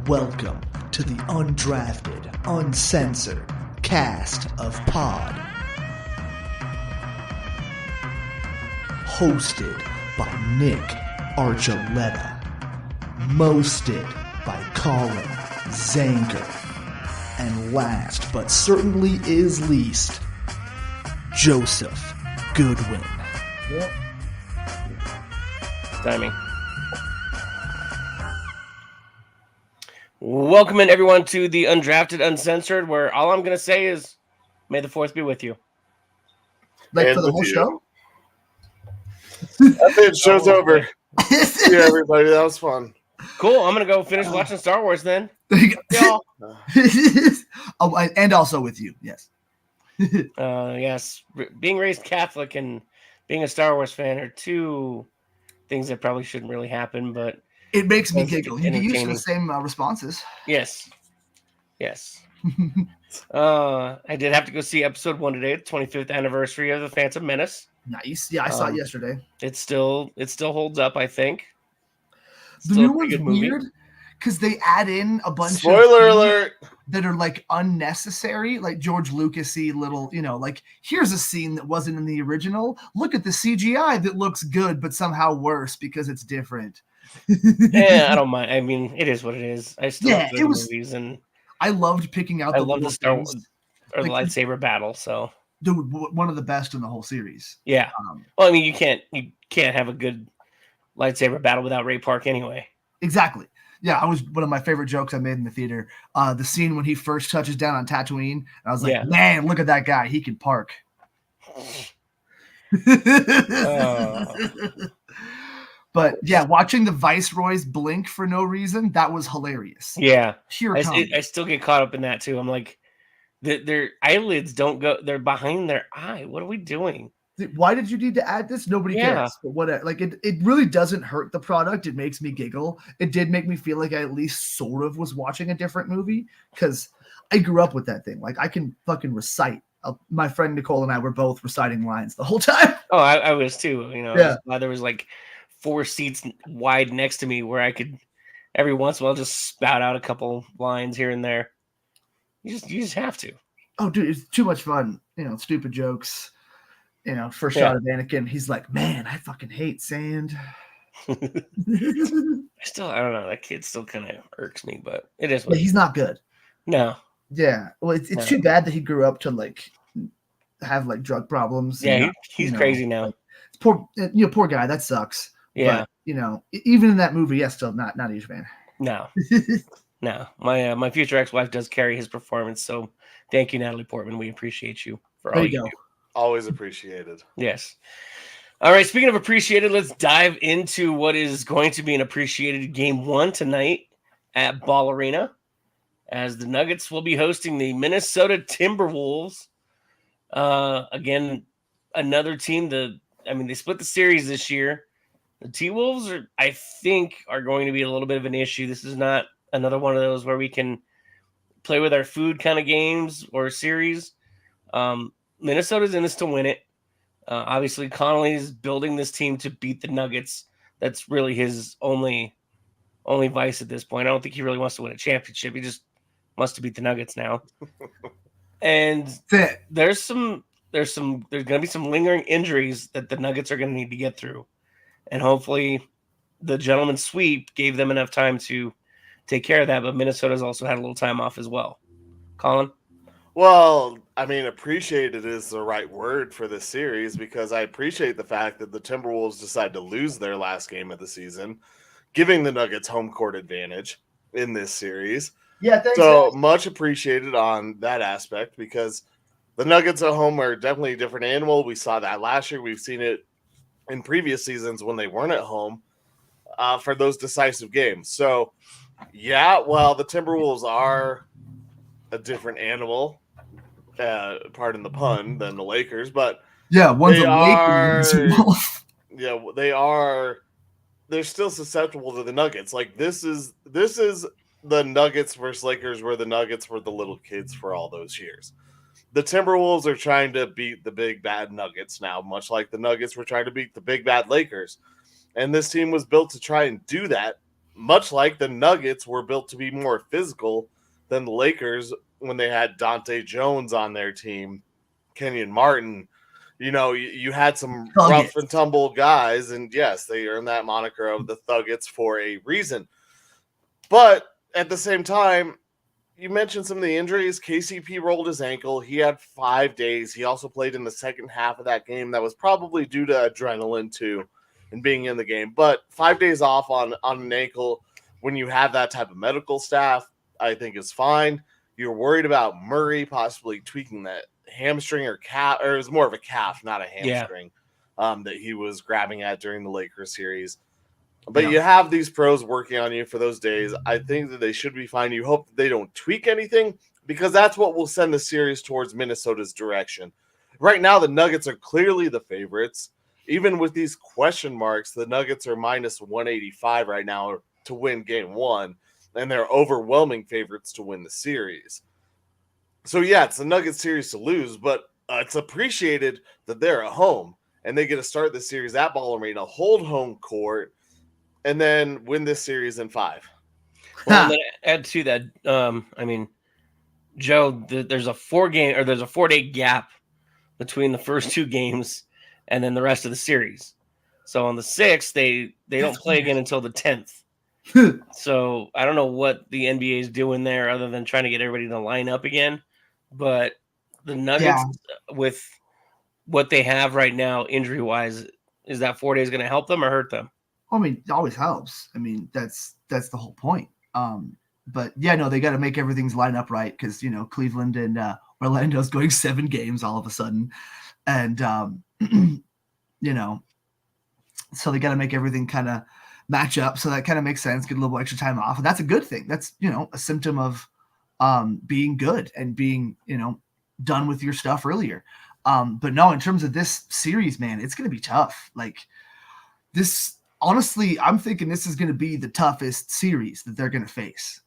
Welcome to the Undrafted Uncensored cast of Pod. Hosted by Nick Archuleta. Mosted by Collin Zanker. And last but certainly is least, Joseph Goodwin. Yep. Timing. Welcome in everyone to the Undrafted Uncensored, where all I'm going to say is, may the 4th be with you. Like And for the with whole you. show? That's it. Show's over. See you, everybody. That was fun. Cool. I'm going to go finish watching Star Wars then. Y'all. Oh, and also with you, yes. Yes. Being raised Catholic and being a Star Wars fan are two things that probably shouldn't really happen, but It makes me That's giggle. You can use entertaining. the same responses. yes. I did have to go see episode 1 today, the 25th anniversary of The Phantom Menace. Nice. Yeah, I saw it yesterday. It still holds up, I think. The Still a new pretty one's good movie. weird because they add in a bunch Spoiler of alert. that are like unnecessary, like George Lucas-y little, like here's a scene that wasn't in the original. Look at the CGI that looks good, but somehow worse because it's different. Yeah, I don't mind. I mean, it is what it is. I still Yeah, enjoy it the was- movies, and I loved picking out I the love little the Star things. Wars or the Like- lightsaber battle. So Dude, one of the best in the whole series. yeah. Well, I mean, you can't have a good lightsaber battle without Ray Park anyway. Exactly. Yeah, I was one of my favorite jokes I made in the theater. The scene when he first touches down on Tatooine, and I was like, Yeah. man, look at that guy. He can park. But yeah, watching the Viceroys blink for no reason, that was hilarious. Yeah, Pure comedy. I still get caught up in that too. I'm like, their eyelids don't go; they're behind their eye. What are we doing? Why did you need to add this? Nobody Yeah. cares. But what? Like it really doesn't hurt the product. It makes me giggle. It did make me feel like I at least sort of was watching a different movie because I grew up with that thing. Like I can fucking recite. My friend Nicole and I were both reciting lines the whole time. Oh, I was too. I Yeah. was glad there was like 4 seats wide next to me where I could every once in a while just spout out a couple lines here and there. You just have to. Oh, dude, it's too much fun. Stupid jokes. First shot of Anakin, he's like, man, I fucking hate sand. I don't know. That kid still kind of irks me, but it is. But he's not good. No. Yeah. Well, it's too bad that he grew up to like have like drug problems. Yeah, he's crazy now. It's poor guy. That sucks. Yeah. But, even in that movie, still not a huge fan. No. No. My future ex-wife does carry his performance, so thank you, Natalie Portman. We appreciate you for all you do. Always appreciated. Yes. All right. Speaking of appreciated, let's dive into what is going to be an appreciated game 1 tonight at Ball Arena, as the Nuggets will be hosting the Minnesota Timberwolves. Again, another team they split the series this year. The T-Wolves I think are going to be a little bit of an issue. This is not another one of those where we can play with our food kind of games or series. Minnesota's in this to win it. Obviously, Connolly is building this team to beat the Nuggets. That's really his only vice at this point. I don't think he really wants to win a championship. He just wants to beat the Nuggets now. And there's going to be some lingering injuries that the Nuggets are going to need to get through. And hopefully the gentleman's sweep gave them enough time to take care of that. But Minnesota's also had a little time off as well. Collin? Well, I mean, appreciated is the right word for this series because I appreciate the fact that the Timberwolves decided to lose their last game of the season, giving the Nuggets home court advantage in this series. Yeah, thanks. So much appreciated on that aspect because the Nuggets at home are definitely a different animal. We saw that last year. We've seen it in previous seasons when they weren't at home for those decisive games. So, yeah, well, the Timberwolves are a different animal, pardon the pun, than the Lakers, but yeah, one's they a Laker. they're still susceptible to the Nuggets. Like this is the Nuggets versus Lakers, where the Nuggets were the little kids for all those years. The Timberwolves are trying to beat the big bad Nuggets now, much like the Nuggets were trying to beat the big bad Lakers. And this team was built to try and do that much like the Nuggets were built to be more physical than the Lakers when they had Dante Jones on their team, Kenyon Martin. You had some rough and tumble guys, and yes, they earned that moniker of the Thuggets for a reason. But at the same time, you mentioned some of the injuries. KCP rolled his ankle. He had 5 days. He also played in the second half of that game. That was probably due to adrenaline too and being in the game. But 5 days off on an ankle when you have that type of medical staff, I think is fine. You're worried about Murray possibly tweaking that hamstring or calf, or it was more of a calf, not a hamstring, that he was grabbing at during the Lakers series. But you have these pros working on you for those days. I think that they should be fine. You hope that they don't tweak anything, because that's what will send the series towards Minnesota's direction. Right now, the Nuggets are clearly the favorites. Even with these question marks, the Nuggets are minus 185 right now to win game 1, and they're overwhelming favorites to win the series. So, yeah, it's the Nuggets series to lose, but it's appreciated that they're at home, and they get to start the series at Ball Arena, hold home court, and then win this series in 5. Well, then add to that, Joe, there's a 4-day gap between the first 2 games and then the rest of the series. So on the 6th, they don't play again until the 10th. So I don't know what the NBA is doing there other than trying to get everybody to line up again. But the Nuggets, with what they have right now, injury-wise, is that 4 days going to help them or hurt them? I mean, it always helps. I mean, that's the whole point. But yeah, no, they got to make everything's line up right, because Cleveland and Orlando's going 7 games all of a sudden, and so they got to make everything kind of match up. So that kind of makes sense. Get a little extra time off, and that's a good thing. That's a symptom of being good and being done with your stuff earlier. But no, in terms of this series, man, it's going to be tough. Like this. Honestly, I'm thinking this is going to be the toughest series that they're going to face.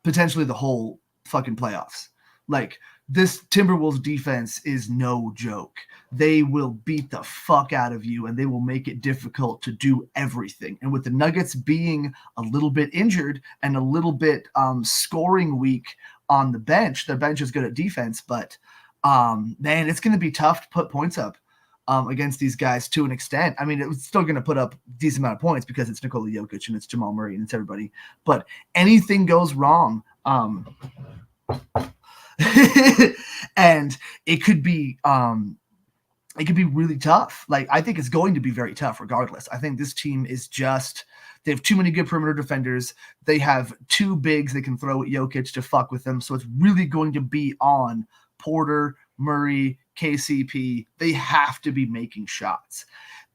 Potentially the whole fucking playoffs. Like, this Timberwolves defense is no joke. They will beat the fuck out of you, and they will make it difficult to do everything. And with the Nuggets being a little bit injured and a little bit scoring weak on the bench, their bench is good at defense, but man, it's going to be tough to put points up against these guys to an extent. I mean, it's still going to put up a decent amount of points because it's Nikola Jokic and it's Jamal Murray and it's everybody. But anything goes wrong, and it could be really tough. Like, I think it's going to be very tough regardless. I think this team is they have too many good perimeter defenders. They have 2 bigs they can throw at Jokic to fuck with them. So it's really going to be on Porter, Murray, KCP. They have to be making shots.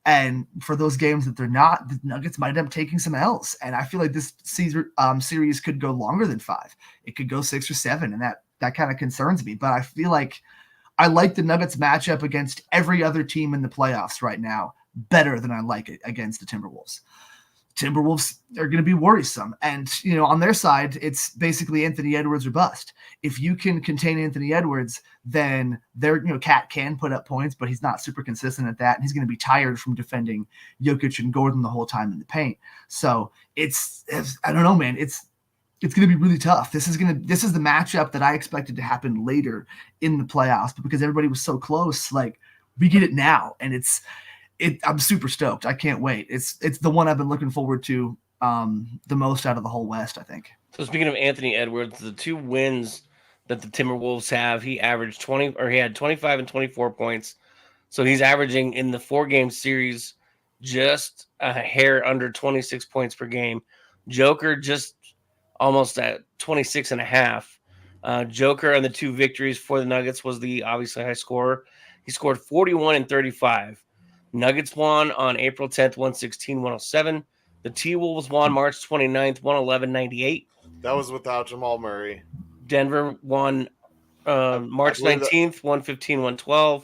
And for those games that they're not, the Nuggets might end up taking some L's. And I feel like this series could go longer than 5. It could go 6 or 7, and that kind of concerns me. But I feel like I like the Nuggets matchup against every other team in the playoffs right now better than I like it against the Timberwolves. Timberwolves are going to be worrisome. And, on their side, it's basically Anthony Edwards or bust. If you can contain Anthony Edwards, then Cat can put up points, but he's not super consistent at that. And he's going to be tired from defending Jokic and Gordon the whole time in the paint. So it's I don't know, man. It's going to be really tough. This is the matchup that I expected to happen later in the playoffs, but because everybody was so close, like, we get it now. And I'm super stoked. I can't wait. It's the one I've been looking forward to the most out of the whole West, I think. So speaking of Anthony Edwards, the 2 wins that the Timberwolves have, he had 25 and 24 points. So he's averaging in the 4-game series just a hair under 26 points per game. Joker just almost at 26 and a half. Joker on the 2 victories for the Nuggets was the obviously high scorer. He scored 41 and 35. Nuggets won on April 10th, 116-107. The T-Wolves won March 29th, 111-98. That was without Jamal Murray. Denver won March 19th, 115-112.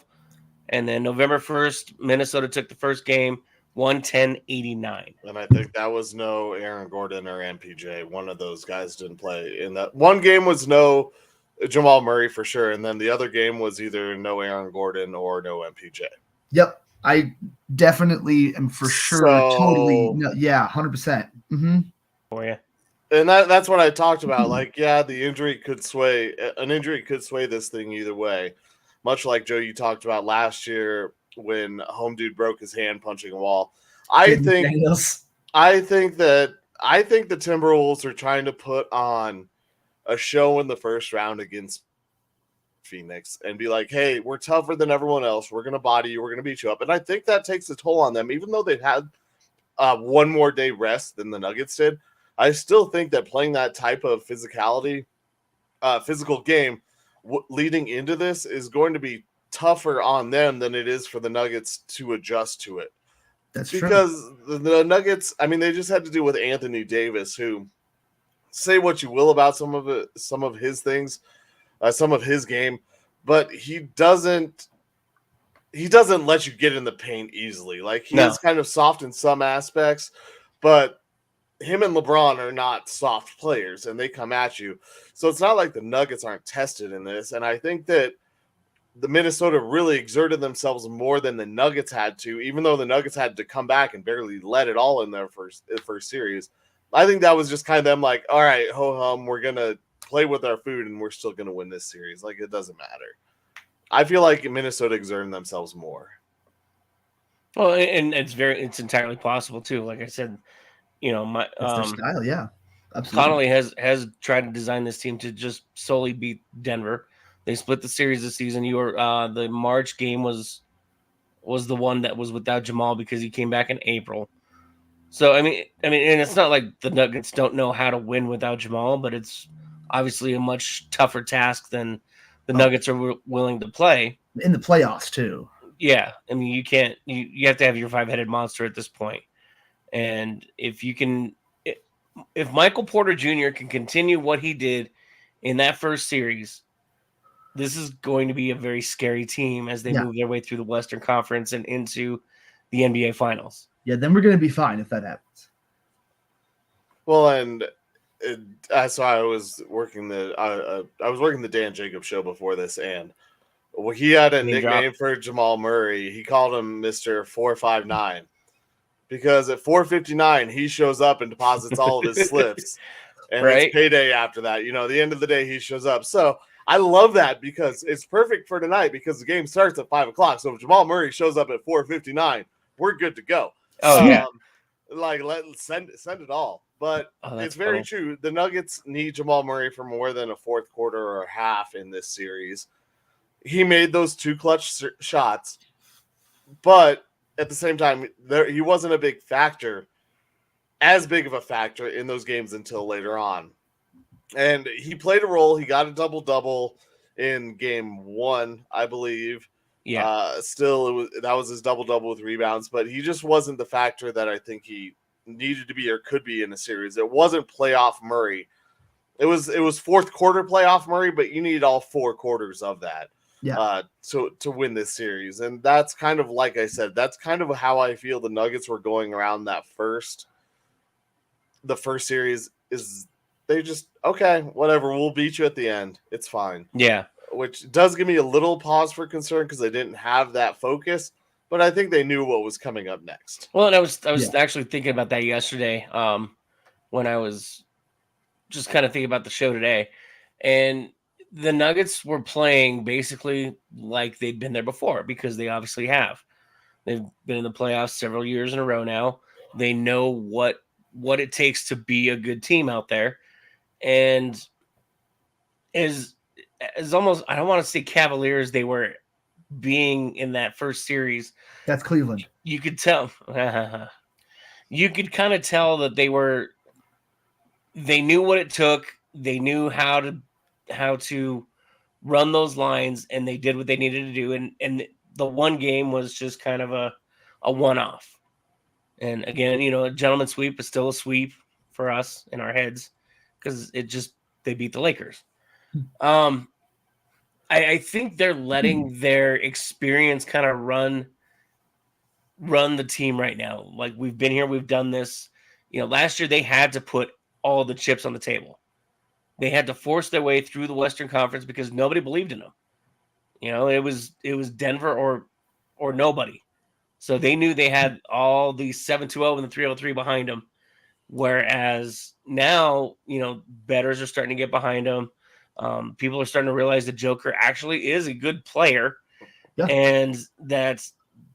And then November 1st, Minnesota took the first game, 110-89. And I think that was no Aaron Gordon or MPJ. One of those guys didn't play. In that one game was no Jamal Murray for sure. And then the other game was either no Aaron Gordon or no MPJ. Yep. I definitely am for sure totally no, yeah, 100%. For you. And that's what I talked about. Like, yeah, the injury could sway an injury could sway this thing either way. Much like Joe, you talked about last year when home dude broke his hand punching a wall. I think the Timberwolves are trying to put on a show in the first round against Phoenix and be like, hey, we're tougher than everyone else. We're going to body you. We're going to beat you up. And I think that takes a toll on them, even though they've had one more day rest than the Nuggets did. I still think that playing that type of physical game leading into this is going to be tougher on them than it is for the Nuggets to adjust to it. That's because true. the Nuggets, I mean, they just had to deal with Anthony Davis, who, say what you will about some of his things, some of his game, but he doesn't let you get in the paint easily. Like, he is kind of soft in some aspects, but him and LeBron are not soft players, and they come at you. So it's not like the Nuggets aren't tested in this. And I think that the Minnesota really exerted themselves more than the Nuggets had to, even though the Nuggets had to come back and barely let it all in their first series. I think that was just kind of them like, all right, ho-hum, we're going to play with our food and we're still going to win this series. Like, it doesn't matter. I feel like Minnesota exerted themselves more. Well, and it's entirely possible too. Like I said, you know, my That's their style, yeah. Absolutely. Connolly has tried to design this team to just solely beat Denver. They split the series this season. The March game was the one that was without Jamal because he came back in April. So I mean, and it's not like the Nuggets don't know how to win without Jamal, but it's obviously a much tougher task than the Nuggets are willing to play in the playoffs too. Yeah, I mean, you can't. You have to have your five-headed monster at this point. And if Michael Porter Jr. can continue what he did in that first series, this is going to be a very scary team as they move their way through the Western Conference and into the NBA Finals. Yeah, then we're going to be fine if that happens. Well, and so I was working the Dan Jacobs show before this, and he had a nickname for Jamal Murray. He called him Mr. 459 because at 4:59 he shows up and deposits all of his slips, and it's payday after that. You know, the end of the day he shows up. So I love that because it's perfect for tonight because the game starts at 5:00. So if Jamal Murray shows up at 4:59, we're good to go. Oh yeah. Let's send it all. But it's very true. The Nuggets need Jamal Murray for more than a fourth quarter or a half in this series. He made those two clutch shots, but at the same time, he wasn't as big of a factor in those games until later on. And he played a role. He got a double-double in game 1, I believe. Yeah. That was his double-double with rebounds, but he just wasn't the factor that I think he needed to be or could be in a series. It wasn't playoff Murray. It was fourth quarter playoff Murray, but you need all 4 quarters of that. Yeah. To win this series. And that's kind of, like I said, that's kind of how I feel the Nuggets were going around the first series is they just, okay, whatever, we'll beat you at the end. It's fine. Yeah. Which does give me a little pause for concern because they didn't have that focus, but I think they knew what was coming up next. Well, and I was actually thinking about that yesterday when I was just kind of thinking about the show today. And the Nuggets were playing basically like they'd been there before because they obviously have. They've been in the playoffs several years in a row now. They know what it takes to be a good team out there. And as almost, I don't want to say Cavaliers they were being in that first series. That's Cleveland. You could tell. You could kind of tell that they knew what it took. They knew how to run those lines, and they did what they needed to do. And the one game was just kind of a one-off. And again, you know, a gentleman's sweep is still a sweep for us in our heads because they beat the Lakers. I think they're letting their experience kind of run the team right now. Like, we've been here, we've done this. You know, last year they had to put all the chips on the table. They had to force their way through the Western Conference because nobody believed in them. You know, it was Denver or nobody. So they knew they had all the 7-2-0 and the 3-0-3 behind them. Whereas now, bettors are starting to get behind them. People are starting to realize the Joker actually is a good player, and that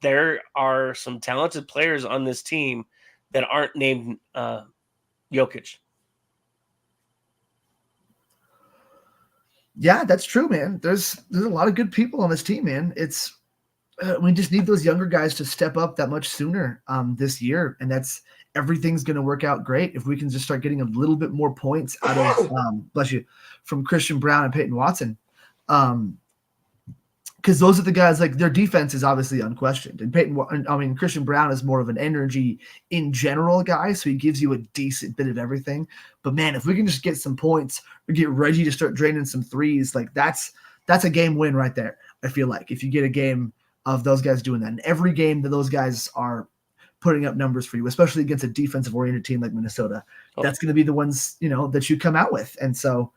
there are some talented players on this team that aren't named Jokic. Yeah, that's true, man. There's a lot of good people on this team, man. It's we just need those younger guys to step up that much sooner this year, and everything's going to work out great if we can just start getting a little bit more points out of bless you, from Christian Braun and Peyton Watson. Because those are the guys, like, their defense is obviously unquestioned. And Christian Braun is more of an energy in general guy, so he gives you a decent bit of everything. But man, if we can just get some points or get Reggie to start draining some threes, like that's a game win right there. I feel like if you get a game of those guys doing that, and every game that those guys are putting up numbers for you, especially against a defensive-oriented team like Minnesota, that's going to be the ones that you come out with. And so,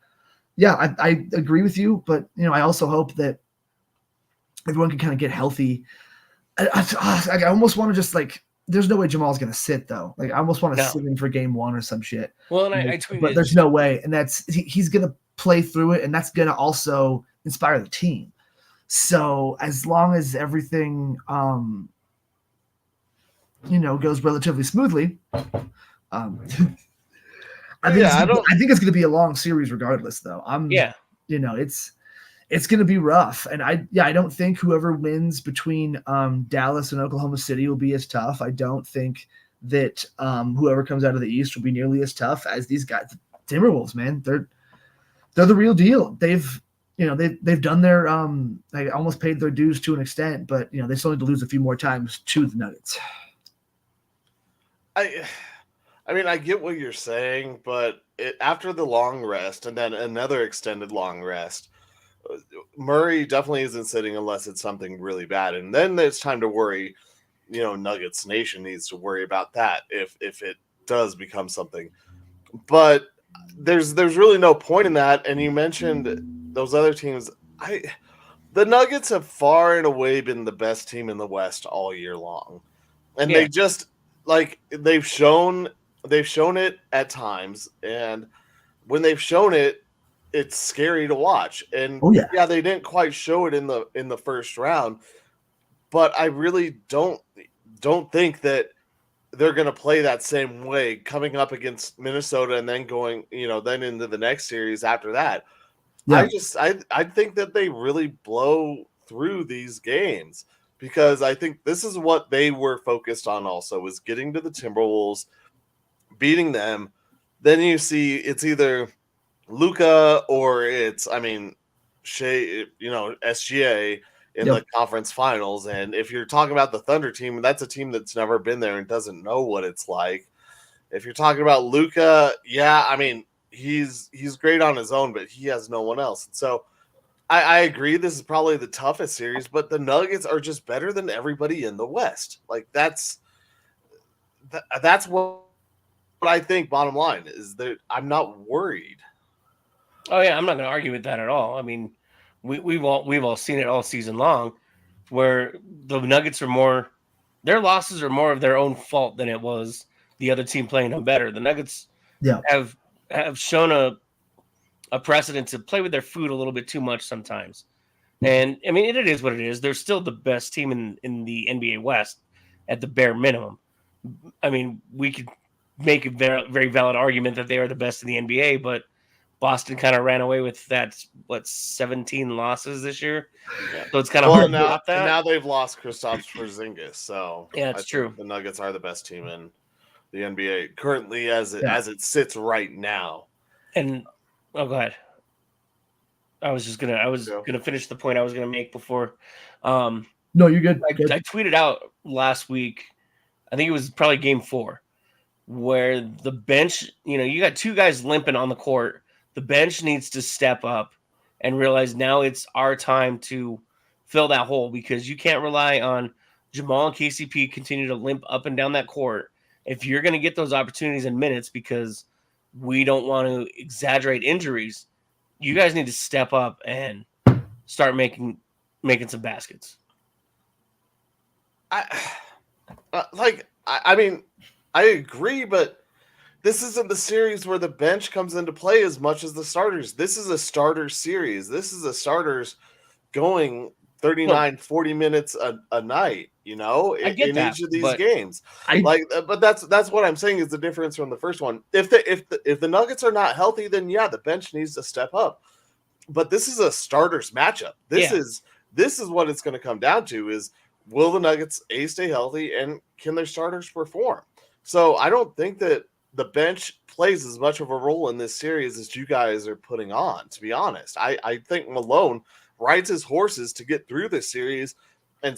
yeah, I agree with you, but I also hope that everyone can kind of get healthy. I almost want to just, like, there's no way Jamal's going to sit, though. Like, I almost want to sit him for game one or some shit. Well, and I tweeted, but there's no way. And he's going to play through it, and that's going to also inspire the team. So as long as everything, goes relatively smoothly, I think it's going to be a long series regardless, though. It's going to be rough. And I don't think whoever wins between Dallas and Oklahoma City will be as tough. I don't think that whoever comes out of the East will be nearly as tough as these guys. Timberwolves, man, they're the real deal. They've done their they almost paid their dues to an extent, but they still need to lose a few more times to the Nuggets. I mean, I get what you're saying, but after the long rest and then another extended long rest, Murray definitely isn't sitting unless it's something really bad, and then it's time to worry. Nuggets Nation needs to worry about that if it does become something. But there's really no point in that. And you mentioned those other teams. The Nuggets have far and away been the best team in the West all year long, and they just they've shown it at times, and when they've shown it, it's scary to watch. And they didn't quite show it in the first round, but I really don't think that they're going to play that same way coming up against Minnesota and then going, then into the next series after that. Yeah. I think that they really blow through these games because I think this is what they were focused on also, was getting to the Timberwolves, beating them. Then you see it's either Luka or it's, Shea, SGA in the conference finals. And if you're talking about the Thunder team, that's a team that's never been there and doesn't know what it's like. If you're talking about Luka, he's great on his own, but he has no one else. And so I agree this is probably the toughest series, but the Nuggets are just better than everybody in the West. Like that's what I think, bottom line, is that I'm not worried. Oh yeah, I'm not going to argue with that at all. I mean, we've all seen it all season long, where the Nuggets their losses are more of their own fault than it was the other team playing them better. The Nuggets have shown a precedent to play with their food a little bit too much sometimes. And I mean, it is what it is. They're still the best team in the NBA West at the bare minimum. I mean, we could make a very, very valid argument that they are the best in the NBA, but Boston kind of ran away with that, 17 losses this year. Yeah. So it's kind of hard to top that. Now they've lost Kristaps Porzingis, so yeah, it's true. The Nuggets are the best team in the NBA currently as it sits right now. And go ahead. I was gonna finish the point I was gonna make before. No, you're good. I tweeted out last week, I think it was probably game 4, where the bench, you got two guys limping on the court. The bench needs to step up and realize now it's our time to fill that hole, because you can't rely on Jamal and KCP continue to limp up and down that court if you're going to get those opportunities in minutes, because we don't want to exaggerate injuries. You guys need to step up and start making some baskets. I mean, I agree, but this isn't the series where the bench comes into play as much as the starters. This is a starter series. This is a starters going 39, 40 minutes a night, I get in that, each of these but games. But that's what I'm saying is the difference from the first one. If the Nuggets are not healthy, then yeah, the bench needs to step up. But this is a starters matchup. This is what it's going to come down to is will the Nuggets stay healthy and can their starters perform? So I don't think that the bench plays as much of a role in this series as you guys are putting on, to be honest. I think Malone rides his horses to get through this series and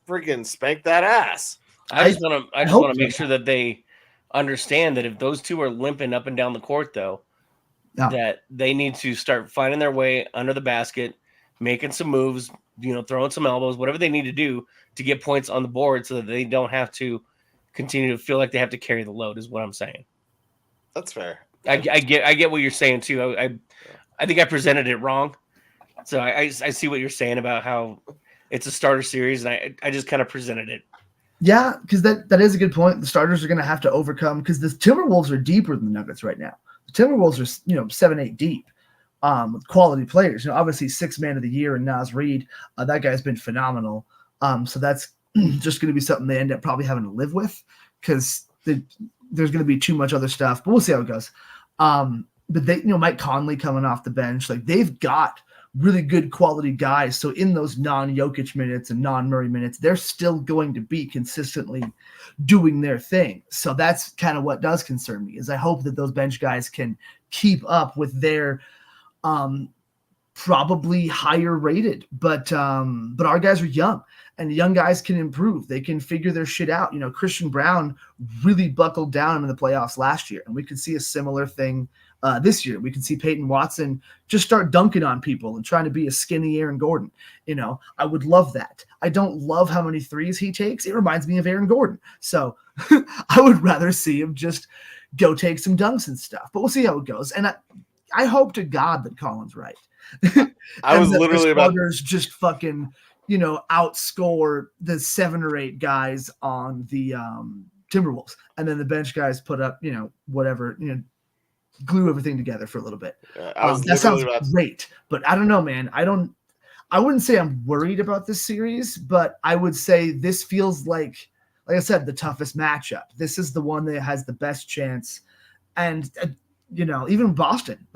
freaking spank that ass. I just want to make sure that they understand that if those two are limping up and down the court, though, that they need to start finding their way under the basket, making some moves, throwing some elbows, whatever they need to do to get points on the board so that they don't have to continue to feel like they have to carry the load is what I'm saying. That's fair. I get what you're saying too. I think I presented it wrong. So I see what you're saying about how it's a starter series, and I just kind of presented it. Yeah, because that is a good point. The starters are going to have to overcome because the Timberwolves are deeper than the Nuggets right now. The Timberwolves are 7-8 deep with quality players. Obviously 6th man of the year in Naz Reid. That guy's been phenomenal. So that's just going to be something they end up probably having to live with because there's going to be too much other stuff. But we'll see how it goes. But they, Mike Conley coming off the bench, like they've got really good quality guys. So in those non-Jokic minutes and non-Murray minutes, they're still going to be consistently doing their thing. So that's kind of what does concern me is I hope that those bench guys can keep up with their probably higher rated, but our guys are young and the young guys can improve. They can figure their shit out. Christian Brown really buckled down in the playoffs last year, and we could see a similar thing this year. We can see Peyton Watson just start dunking on people and trying to be a skinny Aaron Gordon. I would love that. I don't love how many threes he takes. It reminds me of Aaron Gordon. So I would rather see him just go take some dunks and stuff, but we'll see how it goes. And I hope to God that Collin's right. I was literally about just fucking, outscore the 7 or 8 guys on the Timberwolves. And then the bench guys put up, whatever, glue everything together for a little bit. That sounds great, but I don't know, man. I wouldn't say I'm worried about this series, but I would say this feels like I said, the toughest matchup. This is the one that has the best chance. And, even Boston,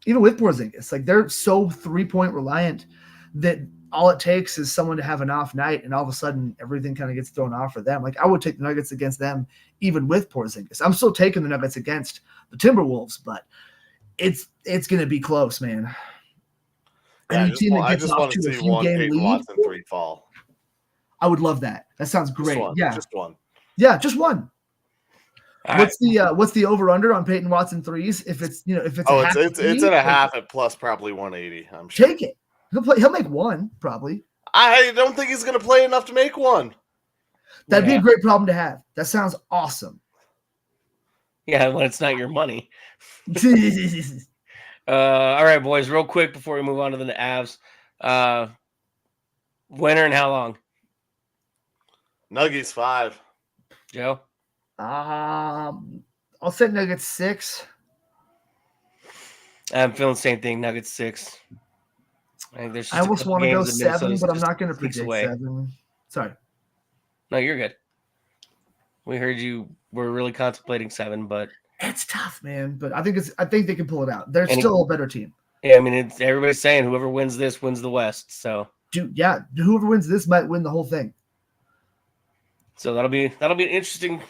even with Porzingis, they're so 3-point reliant that all it takes is someone to have an off night and all of a sudden everything kind of gets thrown off for them. I would take the Nuggets against them even with Porzingis. I'm still taking the Nuggets against the Timberwolves, but it's going to be close, man. Yeah, I just want to see one Peyton Watson 3 fall. I would love that. That sounds great. Just one. Yeah, just one. What's the over under on Peyton Watson threes? If it's it's at a half at plus probably 180. I'm sure. Take it. He'll make one probably. I don't think he's going to play enough to make one. That'd be a great problem to have. That sounds awesome. Yeah, when it's not your money. All right, boys. Real quick before we move on to the Avs, winner and how long? Nuggets 5. Joe. I'll say Nuggets 6. I'm feeling the same thing. Nuggets 6. I almost want to go 7, but I'm not going to predict 7. Sorry. No, you're good. We heard you were really contemplating 7, but it's tough, man. But I think they can pull it out. They're still a better team. Yeah, I mean, everybody's saying whoever wins this wins the West. So, whoever wins this might win the whole thing. So that'll be an interesting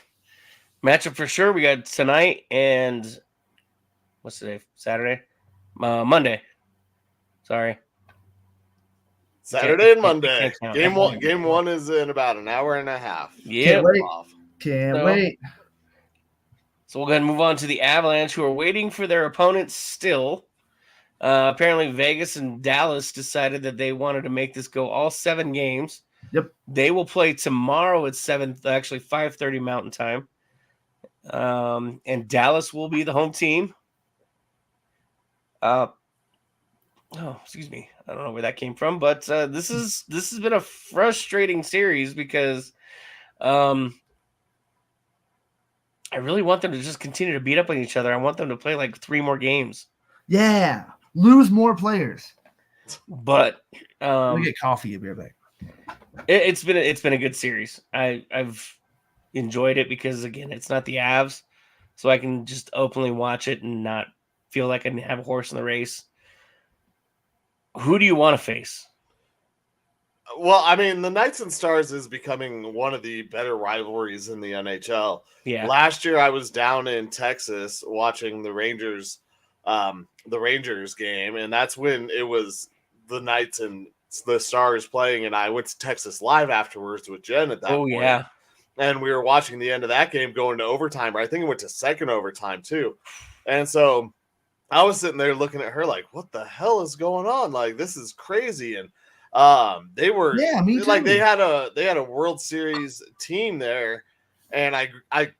matchup for sure. We got tonight and what's today? Saturday, Monday. Sorry. Saturday and Monday. Game one is in about an hour and a half. Yeah. Can't wait. So we'll go ahead and move on to the Avalanche, who are waiting for their opponents still. Apparently, Vegas and Dallas decided that they wanted to make this go all 7 games. Yep. They will play tomorrow at 5:30 Mountain Time. And Dallas will be the home team. Excuse me. I don't know where that came from, but this has been a frustrating series because I really want them to just continue to beat up on each other. I want them to play like 3 more games. Yeah, lose more players. But Let me get coffee. I'll be right back. it's been a good series. I've enjoyed it because again, it's not the Avs, so I can just openly watch it and not feel like I have a horse in the race. Who do you want to face? Well, I mean, the Knights and Stars is becoming one of the better rivalries in the NHL. Yeah. Last year, I was down in Texas watching the Rangers game, and that's when it was the Knights and the Stars playing, and I went to Texas Live afterwards with Jen at that point. Yeah. And we were watching the end of that game going to overtime, or I think it went to second overtime too. And so I was sitting there looking at her like, what the hell is going on? Like, this is crazy. And they were like they had a World Series team there, and I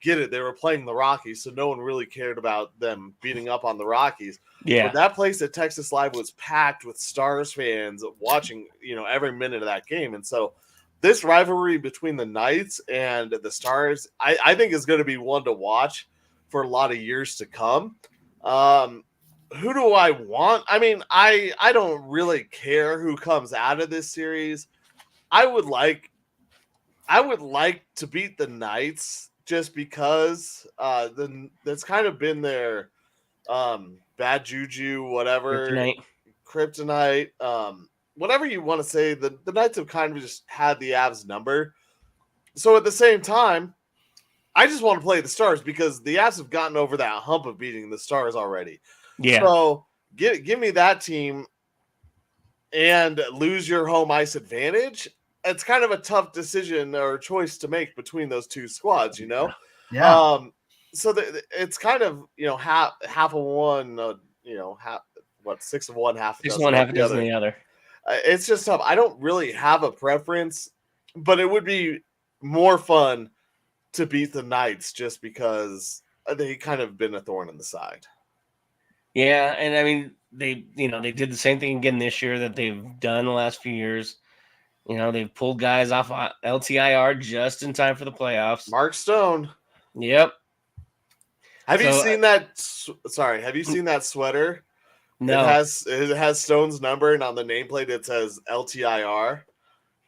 get it, they were playing the Rockies, so no one really cared about them beating up on the Rockies. Yeah. But that place at Texas Live was packed with Stars fans watching, every minute of that game. And so this rivalry between the Knights and the Stars, I think is going to be one to watch for a lot of years to come. Who do I want? I mean, I don't really care who comes out of this series. I would like to beat the Knights just Mm-hmm. because that's kind of been their bad juju, whatever, kryptonite, whatever you want to say. The Knights have kind of just had the Avs number. So at the same time, I just want to play the Stars because the Avs have gotten over that hump of beating the Stars already. Yeah. So give me that team and lose your home ice advantage. It's kind of a tough decision or choice to make between those two squads, Yeah. So it's kind of half of one, half 6 of one, half 6 of one, half a dozen of the other. It's just tough. I don't really have a preference, but it would be more fun to beat the Knights just because they kind of been a thorn in the side. Yeah, and I mean they did the same thing again this year that they've done the last few years. They've pulled guys off LTIR just in time for the playoffs. Mark Stone. Yep. Have you seen that? Sorry, have you seen that sweater? No. It has Stone's number, and on the nameplate it says LTIR.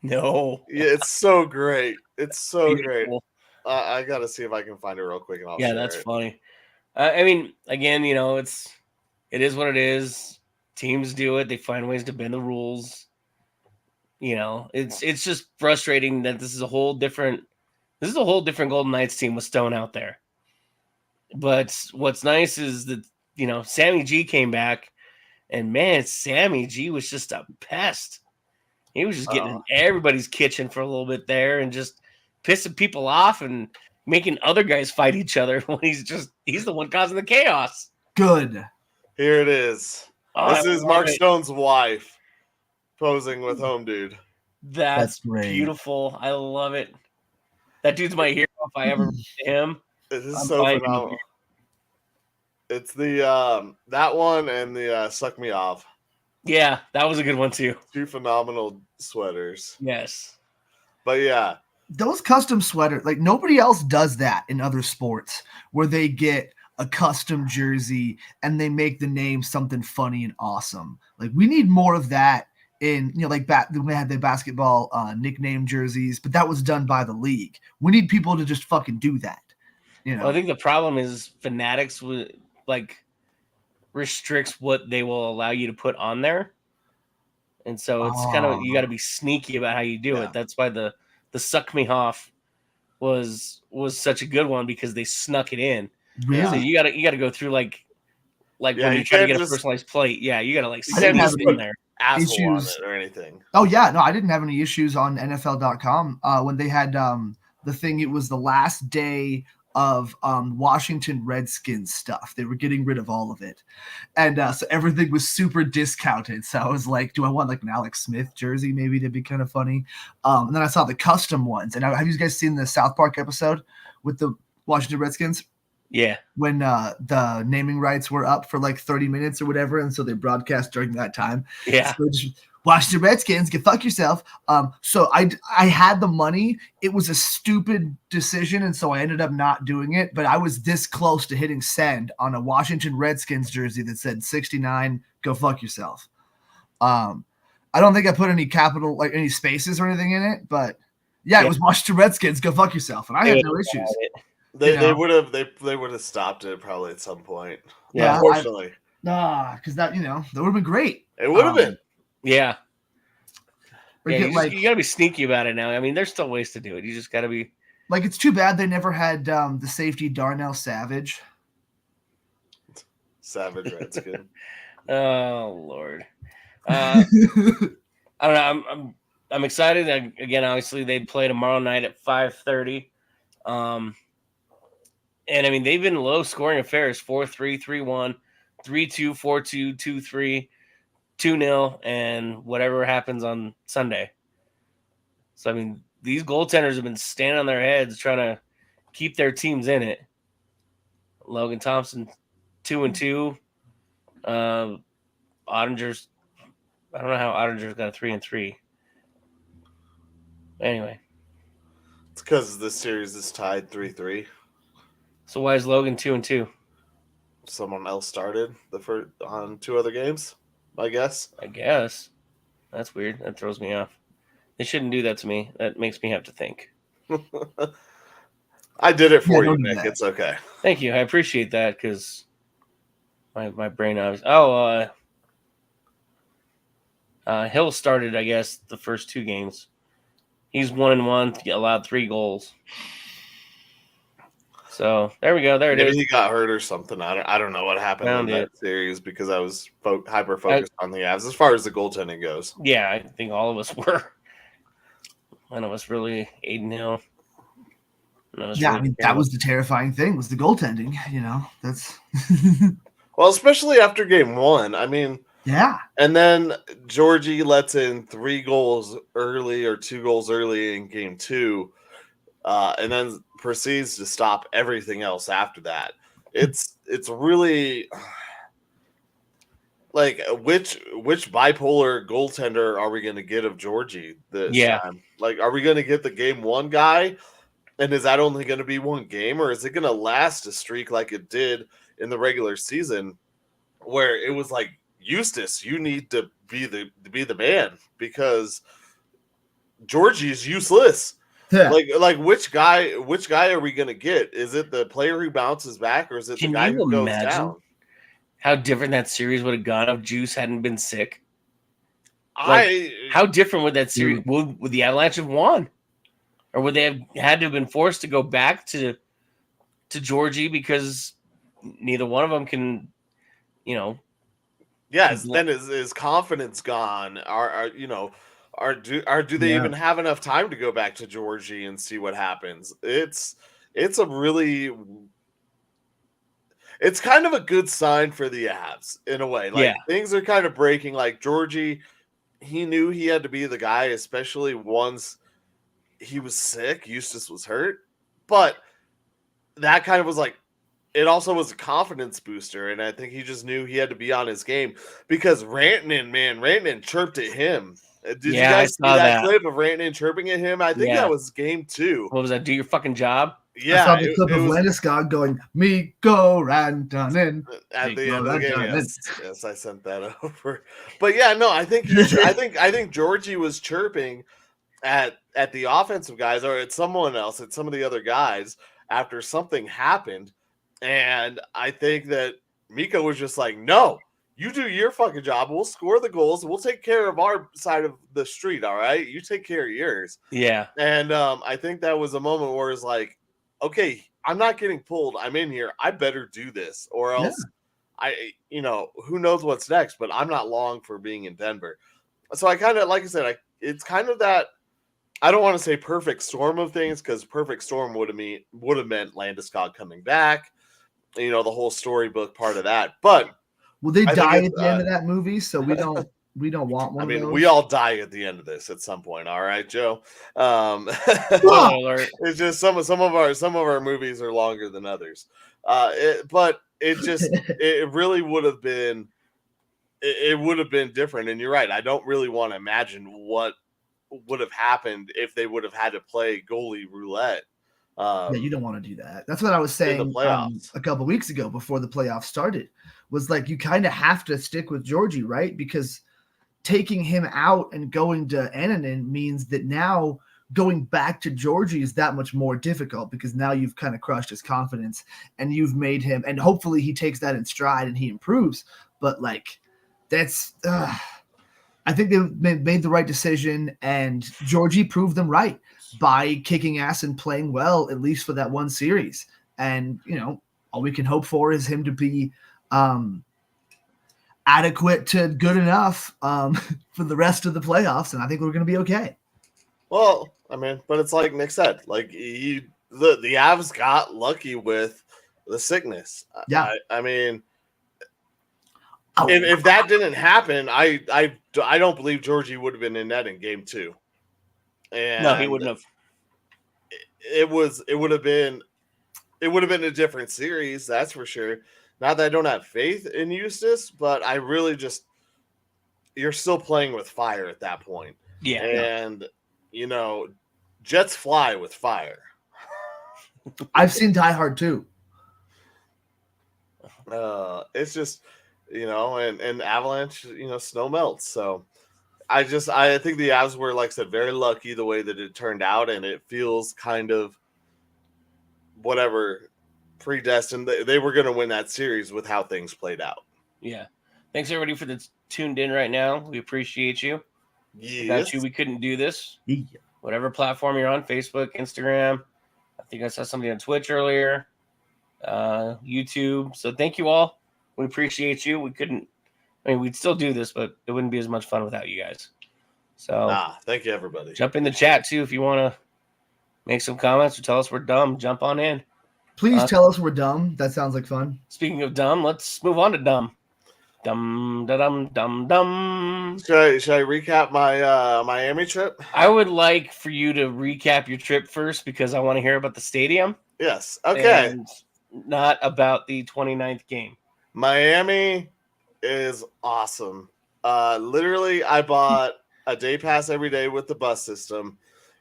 No. Yeah, it's so great. It's so Beautiful. great. I gotta see if I can find it real quick, and I'll share that's it. funny. I mean, again, it is what it is. Teams do it. They find ways to bend the rules. It's just frustrating that this is a whole different Golden Knights team with Stone out there. But what's nice is that, Sammy G came back, and man, Sammy G was just a pest. He was just getting in everybody's kitchen for a little bit there and just pissing people off and making other guys fight each other when he's the one causing the chaos. Good. Here it is. This is Mark Stone's wife posing with Home Dude. That's great. Beautiful. I love it. That dude's my hero if I ever meet him. This is so phenomenal. It's the that one and the Suck Me Off. Yeah, that was a good one too. 2 phenomenal sweaters. Yes. But yeah. Those custom sweaters, like nobody else does that in other sports where they get a custom jersey and they make the name something funny and awesome. Like we need more of that in, like we had the basketball nickname jerseys, but that was done by the league. We need people to just fucking do that. Well, I think the problem is Fanatics restricts what they will allow you to put on there. And so it's kind of, you got to be sneaky about how you do it. That's why the Suck Me Off was such a good one because they snuck it in. Really? So you got to go through like when you try to get a personalized plate. Yeah, you got to send this in there. Asshole on it or anything. Oh yeah, no, I didn't have any issues on NFL.com when they had the thing. It was the last day of Washington Redskins stuff. They were getting rid of all of it, and so everything was super discounted. So I was like, do I want like an Alex Smith jersey maybe to be kind of funny? And then I saw the custom ones. And have you guys seen the South Park episode with the Washington Redskins? Yeah. When the naming rights were up for like 30 minutes or whatever, and so they broadcast during that time. Yeah. So just Washington Redskins, go fuck yourself. So I had the money. It was a stupid decision, and so I ended up not doing it. But I was this close to hitting send on a Washington Redskins jersey that said 69, go fuck yourself. I don't think I put any capital, like any spaces or anything in it, but yeah, it was Washington Redskins, go fuck yourself. And I had no issues. They would have stopped it probably at some point. Yeah, unfortunately. Because that that would have been great. It would have been. Yeah. Or Yeah, get, you got to be sneaky about it now. I mean, there's still ways to do it. You just got to be. Like, it's too bad they never had the safety Darnell Savage. Savage Redskin. Oh Lord. I don't know. I'm excited. Again, obviously they play tomorrow night at 5:30. And I mean they've been low scoring affairs: 4-3, 3-1, 3-2, 4-2, 2-3, 2-0, and whatever happens on Sunday. So I mean these goaltenders have been standing on their heads trying to keep their teams in it. Logan Thompson 2-2. Ottinger's. I don't know how Ottinger's got a 3-3. Anyway, it's because this series is tied 3-3. So why is Logan 2-2? Someone else started the first on 2 other games, I guess. That's weird. That throws me off. They shouldn't do that to me. That makes me have to think. I did it for you, Nick. It's okay. Thank you. I appreciate that because my brain obviously. Hill started, I guess, the first 2 games. He's 1-1, allowed 3 goals. So there we go. There it is. Maybe he got hurt or something. I don't know what happened in that series because I was hyper focused on the Avs as far as the goaltending goes. Yeah, I think all of us were. None of us really. Aiden Hill. Yeah, I mean that was the terrifying thing was the goaltending. That's well, especially after game 1. I mean. Yeah. And then Georgie lets in 3 goals early or 2 goals early in game 2, and then proceeds to stop everything else after that. It's really like which bipolar goaltender are we going to get of Georgie this time? Like, are we going to get the game 1 guy, and is that only going to be 1 game, or is it going to last a streak like it did in the regular season, where it was like, Eustace, you need to be the man because Georgie is useless. Yeah. Like which guy are we gonna get? Is it the player who bounces back, or is it the guy who goes down? How different that series would have gone if Juice hadn't been sick? How different would that series would the Avalanche have won? Or would they have had to have been forced to go back to Georgie because neither one of them can, Yes, then is confidence gone? Do they even have enough time to go back to Georgie and see what happens? It's kind of a good sign for the Avs in a way. Like things are kind of breaking. Like Georgie, he knew he had to be the guy, especially once he was sick. Eustace was hurt, but that kind of was like. It also was a confidence booster, and I think he just knew he had to be on his game because Rantanen chirped at him. Did you guys see that clip of Rantanen chirping at him? I think that was game 2. What was that? Do your fucking job? Yeah. I saw the clip of Landeskog going, Mikko Rantanen. At the end of the game, yes, I sent that over. But yeah, no, I think I think Georgie was chirping at the offensive guys or at someone else, at some of the other guys after something happened. And I think that Mikko was just like, no, you do your fucking job. We'll score the goals. We'll take care of our side of the street. All right. You take care of yours. Yeah. And I think that was a moment where it's like, okay, I'm not getting pulled. I'm in here. I better do this or else who knows what's next, but I'm not long for being in Denver. So I kind of, like I said, it's kind of that, I don't want to say perfect storm of things because perfect storm would have meant Landeskog coming back. The whole storybook part of that, but they die at the end of that movie, so we don't want one. I mean, of those. we all die at the end of this at some point. All right, Joe. It's just some of our movies are longer than others, but it really would have been it would have been different. And you're right. I don't really want to imagine what would have happened if they would have had to play goalie roulette. Yeah, you don't want to do that. That's what I was saying a couple weeks ago before the playoffs started. Was like you kind of have to stick with Georgie, right? Because taking him out and going to Annunen means that now going back to Georgie is that much more difficult because now you've kind of crushed his confidence and you've made him, and hopefully he takes that in stride and he improves. But like that's I think they made the right decision, and Georgie proved them right by kicking ass and playing well, at least for that one series. And, you know, all we can hope for is him to be adequate to good enough for the rest of the playoffs, and I think we're going to be okay. Well, I mean, but it's like Nick said, like the Avs got lucky with the sickness. Yeah. I mean, if that didn't happen, I don't believe Georgie would have been in net in game 2. And no, he wouldn't have. It would have been a different series, that's for sure. Not that I don't have faith in Eustace, but I really just you're still playing with fire at that point. Yeah. And you know, jets fly with fire. I've seen Die Hard too. It's just, you know, and Avalanche, you know, snow melts. So I think the Avs were, like I said, very lucky the way that it turned out, and it feels kind of whatever predestined. They were going to win that series with how things played out. Yeah. Thanks everybody for that's tuned in right now. We appreciate you. Yes. Without you, we couldn't do this. Yeah. Whatever platform you're on, Facebook, Instagram. I think I saw somebody on Twitch earlier, YouTube. So thank you all. We appreciate you. We'd still do this, but it wouldn't be as much fun without you guys. So thank you, everybody. Jump in the chat too if you want to make some comments or tell us we're dumb. Jump on in. Please tell us we're dumb. That sounds like fun. Speaking of dumb, let's move on to dumb. Dum da dum dum dum. Should I recap my Miami trip? I would like for you to recap your trip first because I want to hear about the stadium. Yes. Okay. And not about the 29th game. Miami is awesome. Literally, I bought a day pass every day with the bus system,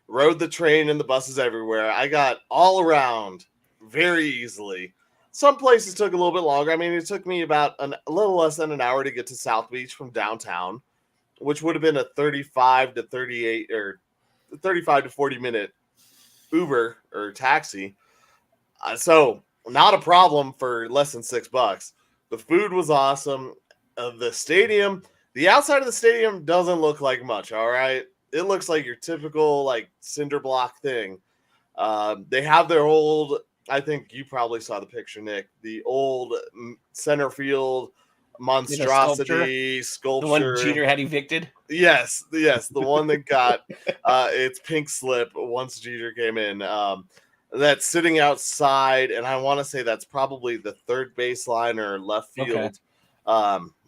rode the train and the buses everywhere. I got all around very easily. Some places took a little bit longer. I mean, it took me about a little less than an hour to get to South Beach from downtown, which would have been a 35 to 38 or 35 to 40 minute Uber or taxi. So not a problem for less than $6. The food was awesome. The stadium, the outside of the stadium doesn't look like much. All right. It looks like your typical like cinder block thing. They have their old, I think you probably saw the picture, Nick, the old center field monstrosity sculpture. The one Jeter had evicted? Yes. The one that got its pink slip once Jeter came in. That's sitting outside, and I want to say that's probably the third baseline or left field,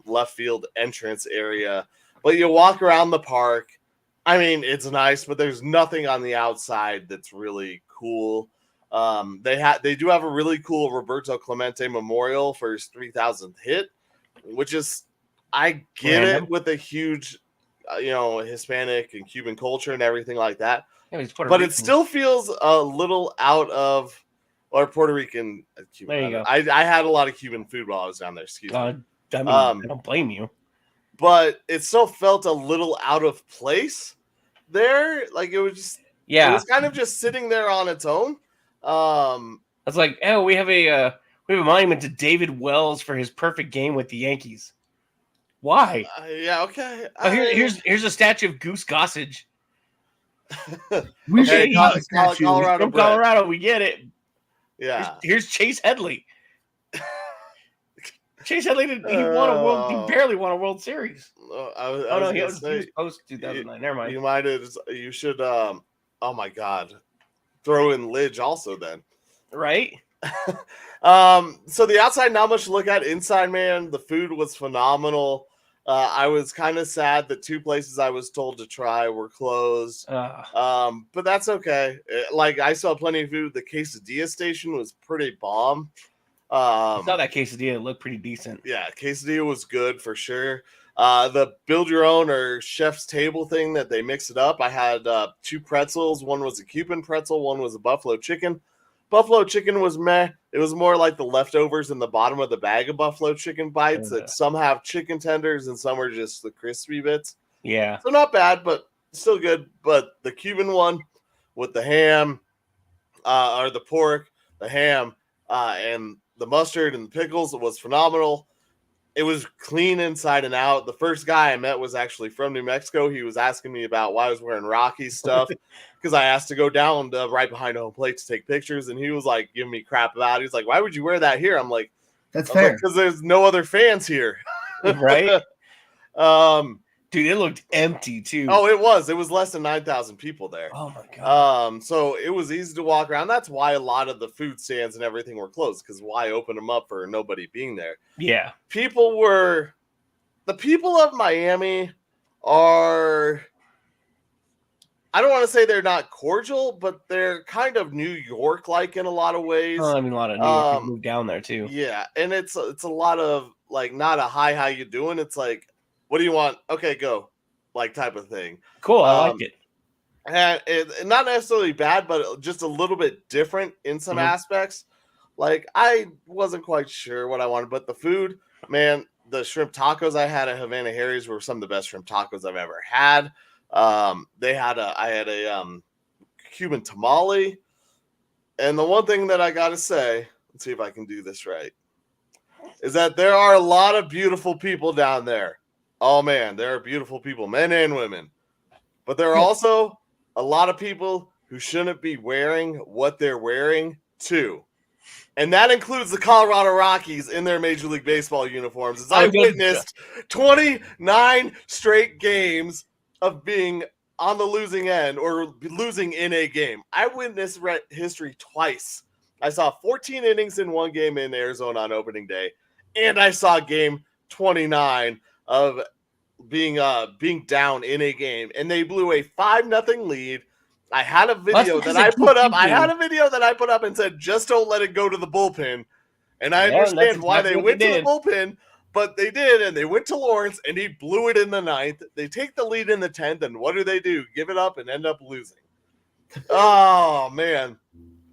left field entrance area. But you walk around the park. I mean, it's nice, but there's nothing on the outside that's really cool. They do have a really cool Roberto Clemente memorial for his 3,000th hit, which is, I get it with a huge, Hispanic and Cuban culture and everything like that. Yeah, but it still feels a little out of, or Puerto Rican. Cuban. There you go. I had a lot of Cuban food while I was down there. Excuse me. I don't blame you. But it still felt a little out of place there. Like it was just, it was kind of just sitting there on its own. It's like, we have a monument to David Wells for his perfect game with the Yankees. Why? Okay. Here's a statue of Goose Gossage. We should Colorado from Colorado. We get it. Yeah. Here's Chase Headley. Chase Headley he barely won a World Series. He was post 2009. Never mind. You should. Oh my God, throw in Lidge also then. Right. So the outside, not much to look at. Inside, man, the food was phenomenal. I was kind of sad that 2 places I was told to try were closed. But that's okay. I saw plenty of food. The quesadilla station was pretty bomb. I saw that quesadilla. It looked pretty decent. Yeah, quesadilla was good for sure. The build your own or chef's table thing that they mix it up. I had 2 pretzels. One was a Cuban pretzel. One was a buffalo chicken. Buffalo chicken was meh. It was more like the leftovers in the bottom of the bag of buffalo chicken bites. That some have chicken tenders and some are just the crispy bits. Yeah. So not bad, but still good. But the Cuban one with the ham, or the pork, the ham, and the mustard and the pickles was phenomenal. It was clean inside and out. The first guy I met was actually from New Mexico. He was asking me about why I was wearing Rockies stuff because I asked to go down right behind home plate to take pictures, and he was like giving me crap about it. He's like, "Why would you wear that here?" I'm like, That's fair. Because there's no other fans here, Right? Dude, it looked empty too. Oh, it was. It was less than 9,000 people there. Oh my god. So it was easy to walk around. That's why a lot of the food stands and everything were closed, because why open them up for nobody being there? Yeah. The people of Miami are, I don't want to say they're not cordial, but they're kind of New York like in a lot of ways. I mean, a lot of New York people moved down there too. Yeah, and it's a lot of like not a hi, how you doing? It's like, what do you want? Okay, go, like type of thing. Cool, I like it. And it not necessarily bad, but just a little bit different in some aspects. Like I wasn't quite sure what I wanted, but the food, man, the shrimp tacos I had at Havana Harry's were some of the best shrimp tacos I've ever had. I had a Cuban tamale, and the one thing that I gotta say, let's see if I can do this right, is that there are a lot of beautiful people down there. Oh man, there are beautiful people, men and women. But there are also a lot of people who shouldn't be wearing what they're wearing too. And that includes the Colorado Rockies in their Major League Baseball uniforms. As I witnessed 29 straight games of being on the losing end or losing in a game. I witnessed history twice. I saw 14 innings in one game in Arizona on opening day, and I saw game 29 of being down in a game, and they blew a 5-0 lead. I had a video that I put up. I had a video that I put up and said, "Just don't let it go to the bullpen." And I understand why they went to the bullpen, but they did, and they went to Lawrence, and he blew it in the 9th. They take the lead in the 10th, and what do? Give it up and end up losing. Oh man,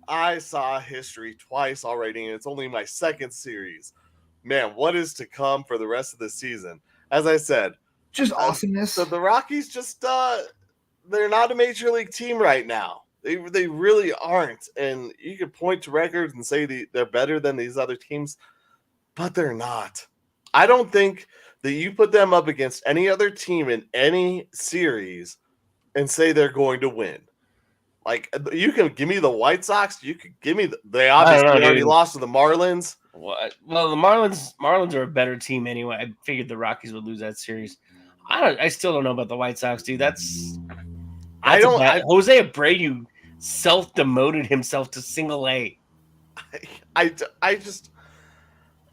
I saw history twice already, and it's only my second series. Man, what is to come for the rest of the season? As I said, just awesomeness. So the Rockies just they're not a major league team right now. They really aren't. And you could point to records and say they're better than these other teams, but they're not. I don't think that you put them up against any other team in any series and say they're going to win. Like, you can give me the White Sox. You could give me they obviously already lost to the Marlins. What? Well, the Marlins are a better team anyway. I figured the Rockies would lose that series. I still don't know about the White Sox, dude. Jose Abreu self-demoted himself to single A. I just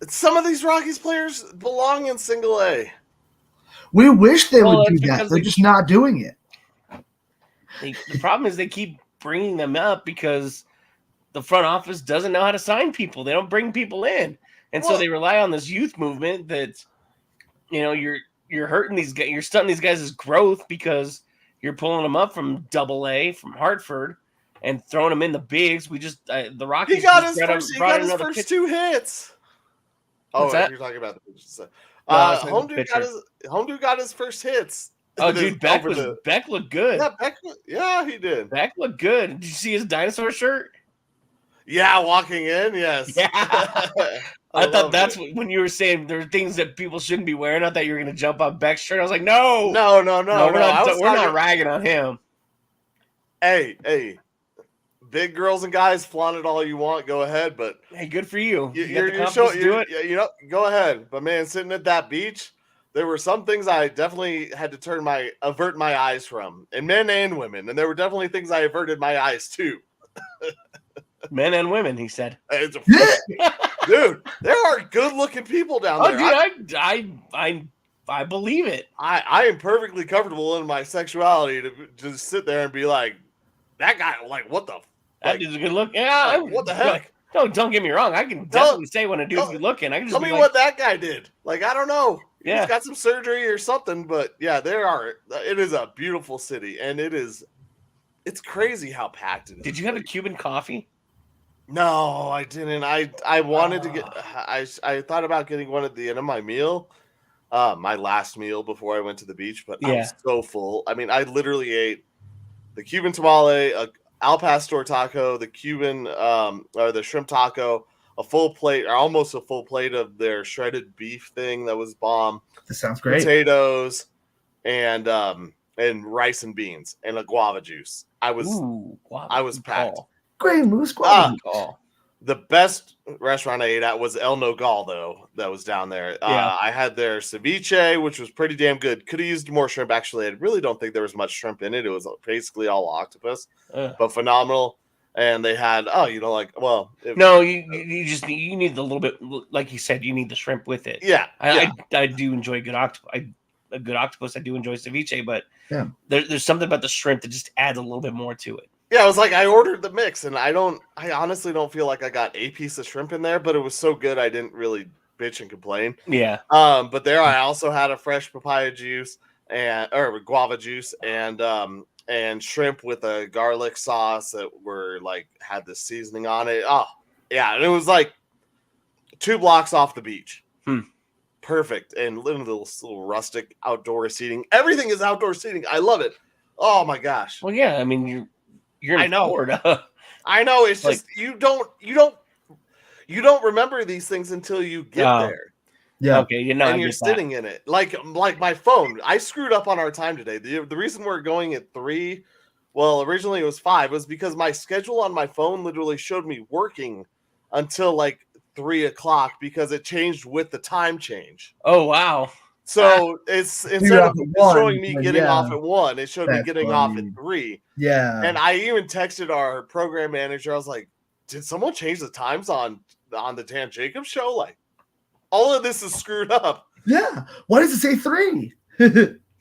some of these Rockies players belong in single A. We wish they would do that. They're just not doing it. The problem is they keep bringing them up because the front office doesn't know how to sign people. They don't bring people in. And so they rely on this youth movement that, you're hurting these guys. You're stunting these guys' growth because you're pulling them up from AA, from Hartford, and throwing them in the bigs. The Rockies. He got his first 2 hits. Oh, you're talking about the pitches. Home dude got his first hits. Oh, dude, Beck looked good. Yeah, he did. Beck looked good. Did you see his dinosaur shirt? Yeah, walking in, yes. Yeah. I thought that's when you were saying there are things that people shouldn't be wearing. I thought you were going to jump on Beck's shirt. I was like, no. No. We're not ragging on him. Hey. Big girls and guys, flaunt it all you want. Go ahead, but hey, good for you. You're showing. Go ahead. But man, sitting at that beach, there were some things I definitely had to avert my eyes from, and men and women, and there were definitely things I averted my eyes to. Men and women, he said. Dude, there are good-looking people down there. Dude, I believe it. I am perfectly comfortable in my sexuality to just sit there and be like, that guy, like, what the? That is a good look. Yeah. What the heck? No, don't get me wrong. I can definitely say when a dude's good looking. I can just tell be me like, what that guy did. Like, I don't know. Yeah. He's got some surgery or something, but yeah, it is a beautiful city, and it's crazy how packed it is. Did you have a Cuban coffee? No, I didn't. I wanted to get. I thought about getting one at the end of my meal, my last meal before I went to the beach, but I was so full. I mean, I literally ate the Cuban tamale, a al pastor taco, the Cuban or the shrimp taco, a full plate, or almost a full plate of their shredded beef thing that was bomb. This sounds great. Potatoes and rice and beans and a guava juice. I was packed. Great moose guava. The best restaurant I ate at was El Nogal, though. That was down there. I had their ceviche, which was pretty damn good. Could have used more shrimp. Actually, I really don't think there was much shrimp in it. It was basically all octopus, but phenomenal. And they had you need the little bit, like you said, you need the shrimp with it. Yeah, I do enjoy good octopus. A good octopus. I do enjoy ceviche, but there's something about the shrimp that just adds a little bit more to it. Yeah, I was like, I ordered the mix, and I honestly don't feel like I got a piece of shrimp in there, but it was so good I didn't really bitch and complain. Yeah. But there I also had a fresh papaya juice or guava juice and shrimp with a garlic sauce that had the seasoning on it. Oh, yeah, and it was like 2 blocks off the beach. Perfect. And little rustic outdoor seating. Everything is outdoor seating. I love it. Oh my gosh. Well, yeah, I mean you're in Florida. I know. It's just you don't remember these things until you get there. Yeah. Okay. And you're sitting in it. Like my phone. I screwed up on our time today. The reason we're going at 3, well, originally it was 5, was because my schedule on my phone literally showed me working until 3 o'clock because it changed with the time change. Oh wow. So it's instead of showing me getting off at 1, it showed me getting off at 3. Yeah. And I even texted our program manager. I was like, did someone change the times on the Dan Jacobs show? Like, all of this is screwed up. Yeah. Why does it say 3?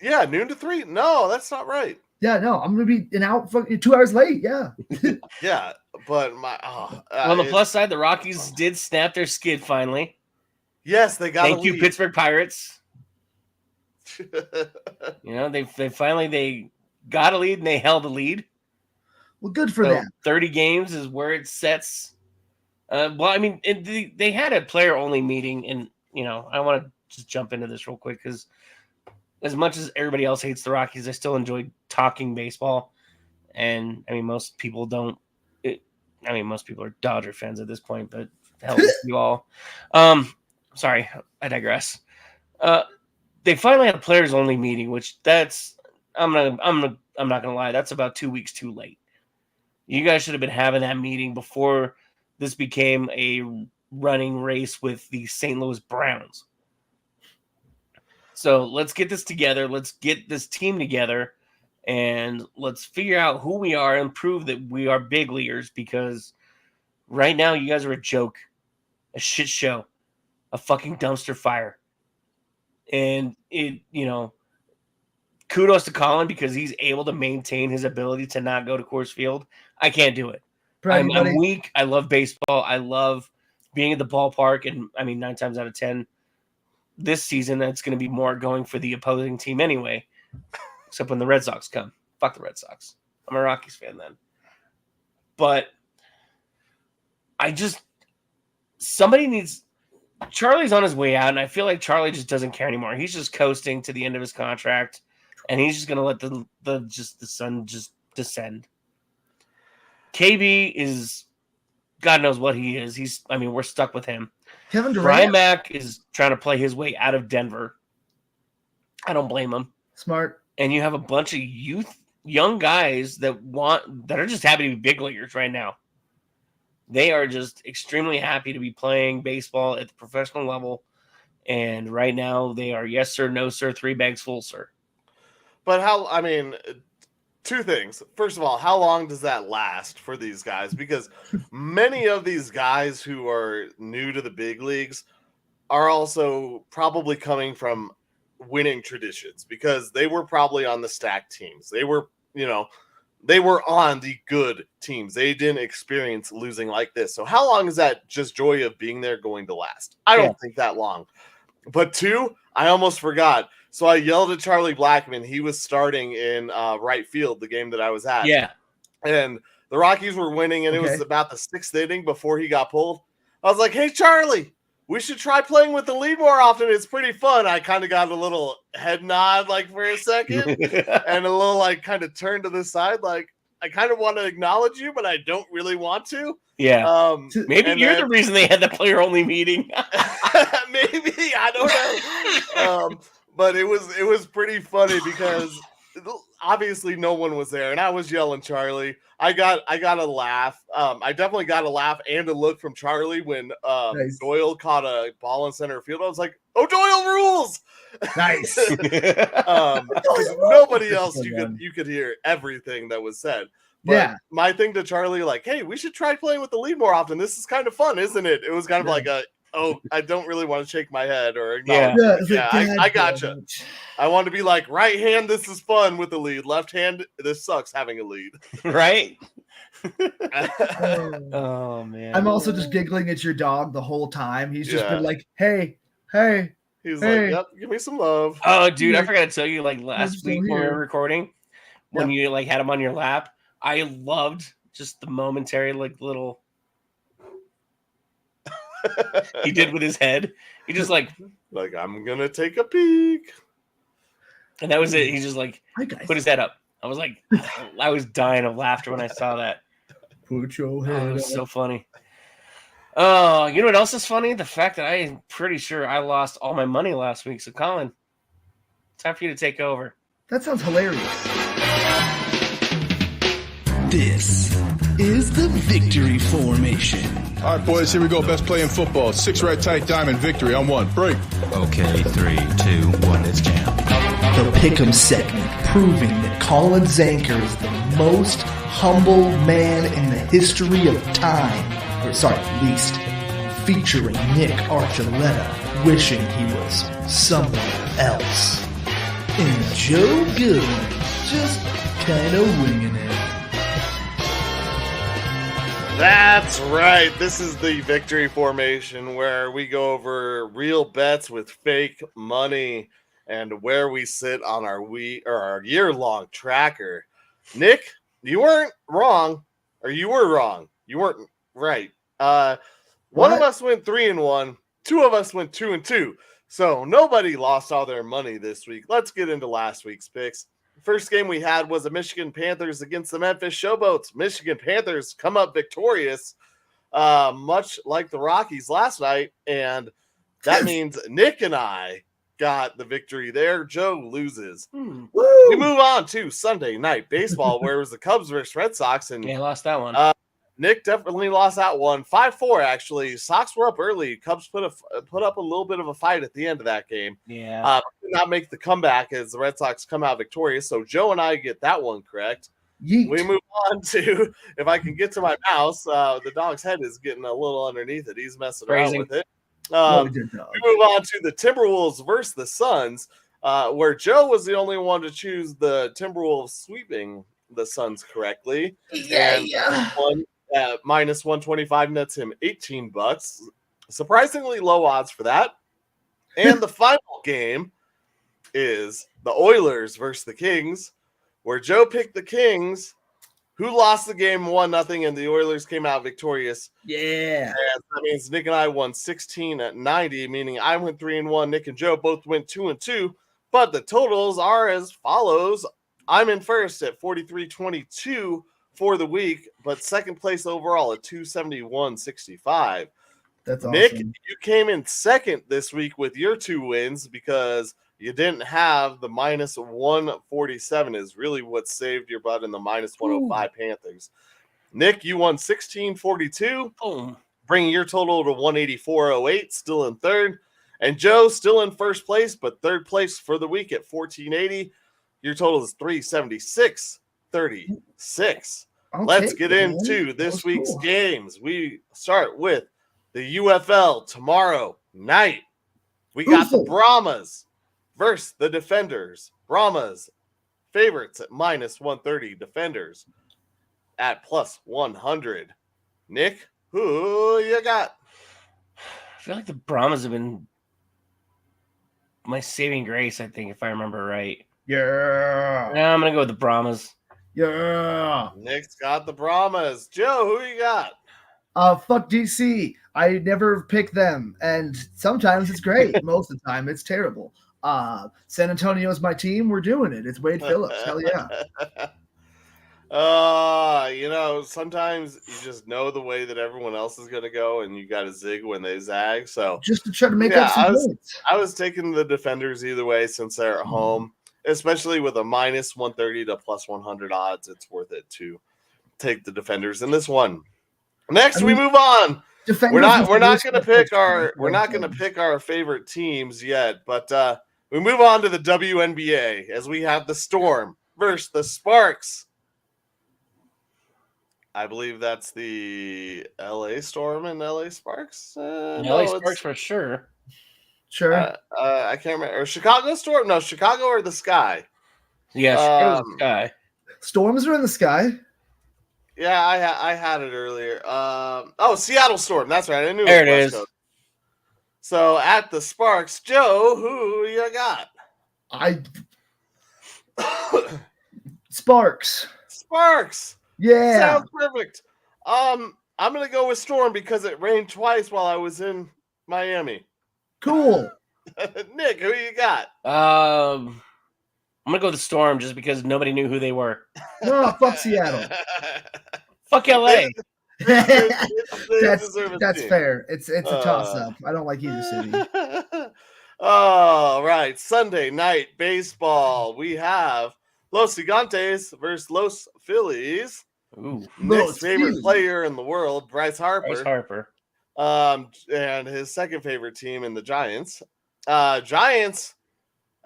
Yeah, noon to 3. No, that's not right. Yeah, no, I'm gonna be 2 hours late. Yeah. Yeah, but on the plus side, the Rockies did snap their skid finally. Yes, they got. Thank you, Pittsburgh Pirates. They finally got a lead and they held a lead. Well, good for them. 30 games is where it sets. They had a player only meeting, and I want to just jump into this real quick because as much as everybody else hates the Rockies, I still enjoy talking baseball. And most people don't. Most people are Dodger fans at this point, but hell with you all. Sorry, I digress. They finally had a players only meeting, which I'm not gonna lie, that's about 2 weeks too late. You guys should have been having that meeting before this became a running race with the St. Louis Browns. So let's get this together. Let's get this team together, and let's figure out who we are and prove that we are big leaguers. Because right now, you guys are a joke, a shit show, a fucking dumpster fire. And kudos to Collin because he's able to maintain his ability to not go to Coors Field. I can't do it. I'm weak. I love baseball. I love being at the ballpark. And 9 times out of 10 this season, it's going to be more going for the opposing team anyway, except when the Red Sox come. Fuck the Red Sox. I'm a Rockies fan then. But somebody needs. Charlie's on his way out, and I feel like Charlie just doesn't care anymore. He's just coasting to the end of his contract, and he's just going to let the sun just descend. KB is, God knows what he is. We're stuck with him. Kevin Durant. Brian Mack is trying to play his way out of Denver. I don't blame him. Smart. And you have a bunch of young guys that are just happy to be big leaguers right now. They are just extremely happy to be playing baseball at the professional level. And right now they are yes, sir, no, sir, 3 bags full, sir. But 2 things. First of all, how long does that last for these guys? Because many of these guys who are new to the big leagues are also probably coming from winning traditions because they were probably on the stacked teams. They were, they were on the good teams. They didn't experience losing like this. So how long is that just joy of being there going to last? I don't think that long. But 2, I almost forgot. So I yelled at Charlie Blackmon. He was starting in right field, the game that I was at. Yeah. And the Rockies were winning, and it was about the 6th inning before he got pulled. I was like, hey, Charlie, we should try playing with the lead more often. It's pretty fun. I kind of got a little head nod like for a second and a little like kind of turn to the side. Like, I kind of want to acknowledge you, but I don't really want to. Yeah. Maybe you're the reason they had the player only meeting. Maybe, I don't know. But it was pretty funny because obviously no one was there, and I was yelling Charlie. I got a laugh. I definitely got a laugh and a look from Charlie when Nice. Doyle caught a ball in center field. I was like, "Oh, Doyle rules!" Nice. Nobody else you could hear everything that was said. But my thing to Charlie, like, hey, we should try playing with the lead more often. This is kind of fun, isn't it? It was kind of like I don't really want to shake my head or acknowledge. I gotcha. I want to be like, right hand, this is fun with the lead. Left hand, this sucks having a lead. Right? Oh, man. I'm also just giggling at your dog the whole time. He's just been like, hey. He's like, yep, give me some love. Oh, dude, I forgot to tell you, like, last week when we were recording, when you, like, had him on your lap, I loved just the momentary, like, little... he did with his head. He just like I'm gonna take a peek, and that was it. He just like put his head up. I was like, I was dying of laughter when I saw that. Put your head. It was so funny. Oh, you know what else is funny? The fact that I'm pretty sure I lost all my money last week. So, Collin, time for you to take over. That sounds hilarious. This is the victory formation. All right, boys, here we go. Best play in football. 6 red tight diamond victory on 1. Break. Okay, 3, 2, 1, let's jam. The Pick'em segment proving that Collin Zanker is the most humble man in the history of time. Least. Featuring Nick Archuleta wishing he was somewhere else. And Joe Goodwin just kind of winging it. That's right. This is the victory formation where we go over real bets with fake money and where we sit on our year-long tracker. Nick, you weren't wrong, or you were wrong. You weren't right. One of us went 3-1. 2 of us went 2-2. So nobody lost all their money this week. Let's get into last week's picks. First game we had was the Michigan Panthers against the Memphis Showboats. Michigan Panthers come up victorious, much like the Rockies last night, and that means Nick and I got the victory there. Joe loses. We move on to Sunday night baseball, where it was the Cubs versus Red Sox, and lost that one. Nick definitely lost that one. 5-4, actually. Sox were up early. Cubs put up a little bit of a fight at the end of that game. Yeah. Did not make the comeback as the Red Sox come out victorious. So Joe and I get that one correct. Yeet. We move on to, if I can get to my mouse, the dog's head is getting a little underneath it. He's messing around with it. We move on to the Timberwolves versus the Suns, where Joe was the only one to choose the Timberwolves sweeping the Suns correctly. One at minus 125 nets him $18. Surprisingly low odds for that. And the final game is the Oilers versus the Kings, where Joe picked the Kings, who lost the game 1-0, and the Oilers came out victorious. Yeah. And that means Nick and I won 16-90, meaning I went 3-1. Nick and Joe both went 2-2. But the totals are as follows. I'm in first at 43-22 for the week, but second place overall at 271.65. That's awesome. Nick, you came in second this week with your 2 wins because you didn't have the minus 147 is really what saved your butt in the minus 105 Panthers. Nick, you won 1642, bringing your total to 184.08, still in third. And Joe, still in first place, but third place for the week at 1480. Your total is 376.36. Let's get into this week's games. We start with the UFL tomorrow night. We got the Brahmas versus the Defenders. Brahmas favorites at -130. Defenders at +100. Nick, who you got? I feel like the Brahmas have been my saving grace, I think, if I remember right. Yeah. I'm going to go with the Brahmas. Yeah. Nick's got the Brahmas. Joe, who you got? Fuck DC. I never pick them, and sometimes it's great. Most of the time, it's terrible. San Antonio is my team. We're doing it. It's Wade Phillips. Hell yeah. Sometimes you just know the way that everyone else is going to go, and you got to zig when they zag. So Just to try to make up some points. I was taking the Defenders either way since they're at home, especially with a -130 to +100 odds. It's worth it to take the Defenders in this one. Next, we move on. We're not going to pick our favorite teams yet, but we move on to the WNBA as we have the Storm versus the Sparks. I believe that's the LA Storm and LA Sparks. LA Sparks for sure. Sure. I can't remember. Or Chicago Storm? No, Chicago or the Sky? Yeah, Chicago's the Sky. Storms are in the sky. Yeah, I had it earlier. Seattle Storm. That's right. I knew there it was is. West Coast. So at the Sparks, Joe, who you got? Sparks. Yeah. Sounds perfect. I'm gonna go with Storm because it rained twice while I was in Miami. Cool. Nick, who you got? I'm gonna go with the Storm just because nobody knew who they were. No, fuck Seattle. Fuck LA. That's fair. It's a toss up. I don't like either city. All right, Sunday night baseball. We have Los Gigantes versus Los Phillies. Ooh, Nick's favorite player in the world, Bryce Harper. And his second favorite team in the Giants. Giants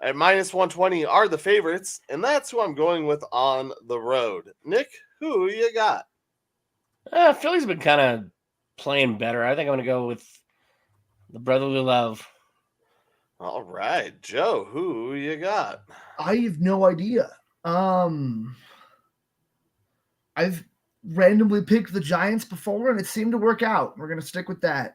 at -120 are the favorites, and that's who I'm going with on the road. Nick, who you got? Philly's been kind of playing better. I think I'm going to go with the brotherly love. All right, Joe, who you got? I have no idea. I've randomly picked the Giants before, and it seemed to work out. We're going to stick with that.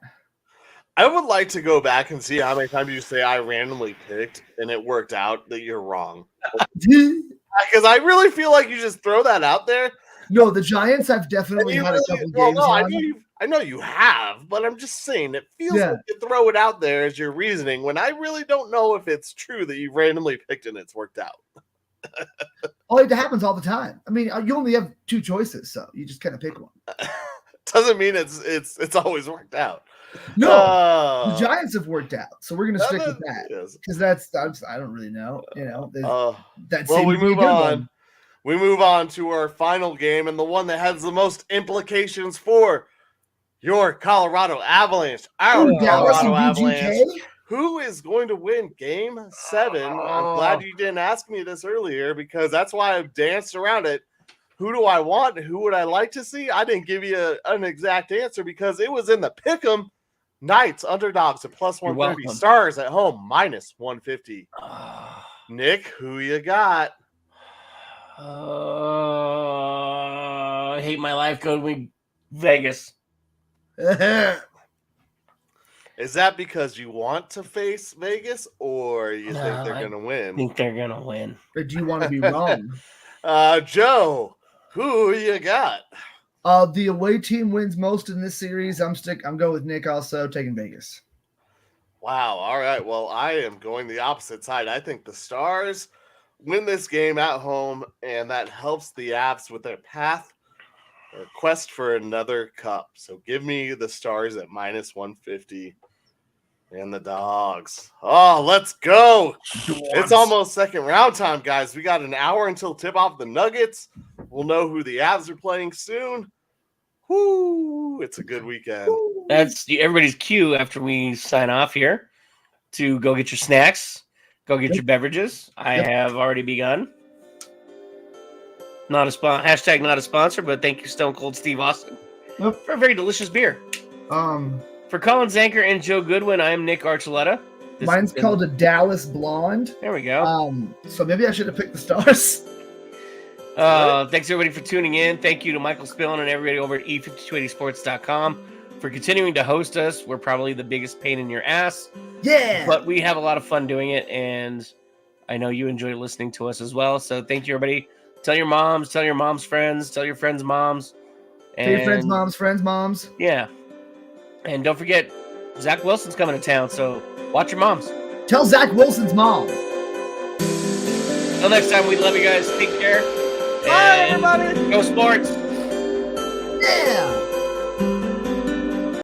I would like to go back and see how many times you say I randomly picked and it worked out that you're wrong. Because I really feel like you just throw that out there. No, the Giants I've definitely had a couple games on. I know you have, but I'm just saying it feels like you throw it out there as your reasoning when I really don't know if it's true that you randomly picked and it's worked out. It happens all the time. I mean, you only have two choices, so you just kind of pick one. Doesn't mean it's always worked out. No, the Giants have worked out, so we're going to stick with that because I don't really know. We move on. We move on to our final game and the one that has the most implications for your Colorado Avalanche. Our Colorado Avalanche. Who is going to win Game 7? I'm glad you didn't ask me this earlier because that's why I've danced around it. Who do I want? Who would I like to see? I didn't give you an exact answer because it was in the pick'em. Knights underdogs at +130. Stars at home -150. Nick, who you got? I hate my life. Go with Vegas. Is that because you want to face Vegas or you think they're going to win? I think they're going to win. Or do you want to be wrong? Joe, who you got? The away team wins most in this series. I'm going with Nick also, taking Vegas. Wow. All right. Well, I am going the opposite side. I think the Stars win this game at home, and that helps the Avs with their quest for another cup. So give me the Stars at -150 and the Dogs. Oh, let's go. It's almost second round time, guys. We got an hour until tip off the Nuggets. We'll know who the Avs are playing soon. Whoo, it's a good weekend. That's everybody's cue after we sign off here to go get your snacks, go get your beverages. I have already begun. Not a hashtag not a sponsor, but thank you, Stone Cold Steve Austin, for a very delicious beer. For Collin Zanker and Joe Goodwin, I am Nick Archuleta. Mine's called a Dallas Blonde. There we go. So maybe I should have picked the Stars. Thanks everybody for tuning in. Thank you to Michael Spillane and everybody over at e5280sports.com for continuing to host us. We're probably the biggest pain in your ass. Yeah. But we have a lot of fun doing it, and I know you enjoy listening to us as well. So thank you, everybody. Tell your moms, tell your mom's friends, tell your friends' moms. Tell your friends' moms. Yeah. And don't forget, Zach Wilson's coming to town, so watch your moms. Tell Zach Wilson's mom. Until next time, we love you guys. Take care. Bye, everybody. Go sports.